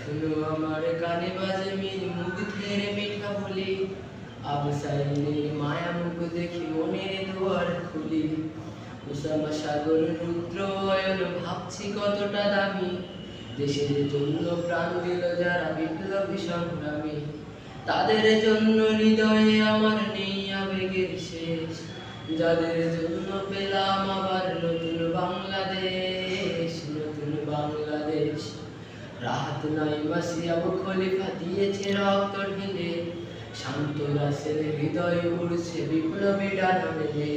এখনো আমার কানে বাজে মীর মুগ্ধের মিঠা বলি, আবু সাইদের মায়া মুখ দেখি মনের দুয়ার খুলি। উসামা সাগর রুদ্র অয়ন ভাবছি কতটা দামি, দেশের জন্য প্রাণ দিল যারা বিপ্লবী সংগ্রামী। তাদের জন্য হৃদয়ে আমার নেই আবেগের শেষ, যাদের জন্য পেলাম আবার নতুন বাংলাদেশ, নতুন বাংলাদেশ। রাহাত নাইমাসি আবু খলিফা দিয়েছে রক্ত ঢেলে, শান্ত রাসেল হৃদয়ে উড়ছে বিপ্লবী ডানা মেলে।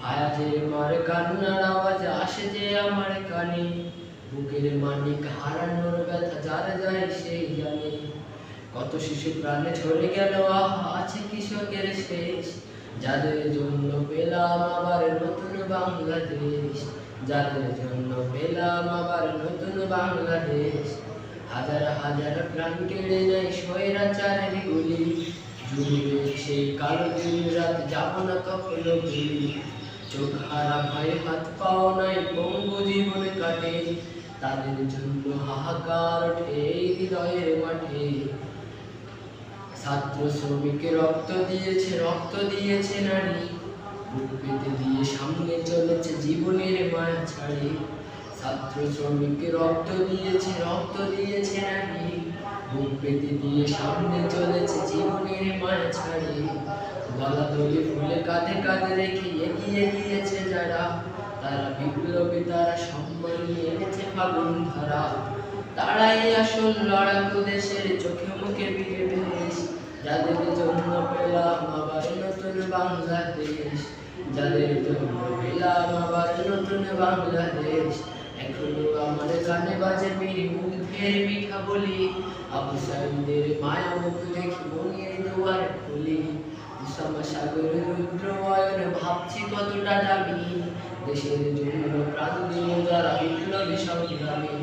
আয়াজের মার কান্নার আওয়াজ আসে যে আমার কানে, বুকের মানিক হারানোর ব্যথা যার যায় সেই জানে। কত শিশু প্রাণে ঝরে গেল আহা আছে কৃষকের শেষ, যাদের জন্য পেলাম আবার নতুন বাংলাদেশ, যাদের জন্য পেলাম আবার নতুন বাংলাদেশ। হাজার হাজার প্রাণ কেড়ে নেয় স্বৈরাচারের গুলি, জুড়বে সেই কালো দিন রাত যাব না কখনো ভুলি। চোখ হারা ভয় হাত পাও নাই পঙ্গু জীবন কাটে, তাদের জন্য হাহাকার ওঠে এই হৃদয়ের মাঠে। ছাত্র শ্রমিক রক্ত দিয়েছে নারী, বুক পেতে দিয়ে সামনে চলেছে জীবনের মায়া ছাড়ি। ছাত্র শ্রমিক রক্ত দিয়েছে নারী, বুক পেতে দিয়ে সামনে চলেছে জীবনের মায়া ছাড়ি। গলা দড়ি ফুলে কাঁধে কাঁধে রেখে এগিয়ে গিয়েছে যারা, তারা বিপ্লবী, তারা সম্মান নিয়ে এনেছে ফাগুন ধারা। তারাই আসল লড়াকু দেশের চোখে মুখে বিয়ে বেশ, যাদের জন্য পেলাম আবার নতুন বাংলাদেশ, যাদের জন্য পেলাম আবার নতুন বাংলাদেশ। এখনো আমার কানে বাজে মীর মুগ্ধের মিঠা বলি, আবু সাইদের মায়া মুখ দেখি মনের দুয়ার খুলি। উসামা সাগর রুদ্র অয়ন ভাবছি কতটা দামি, দেশের জন্য প্রাণ দিল যারা বিপ্লবী সংগ্রামী।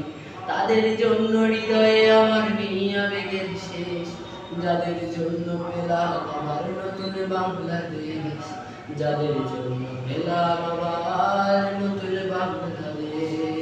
তাদের জন্য হৃদয়ে আমার নেই আবেগের শেষ, যাদের জন্য পেলাম আবার নতুন বাংলাদেশ, যাদের জন্য পেলাম আবার নতুন বাংলাদেশ।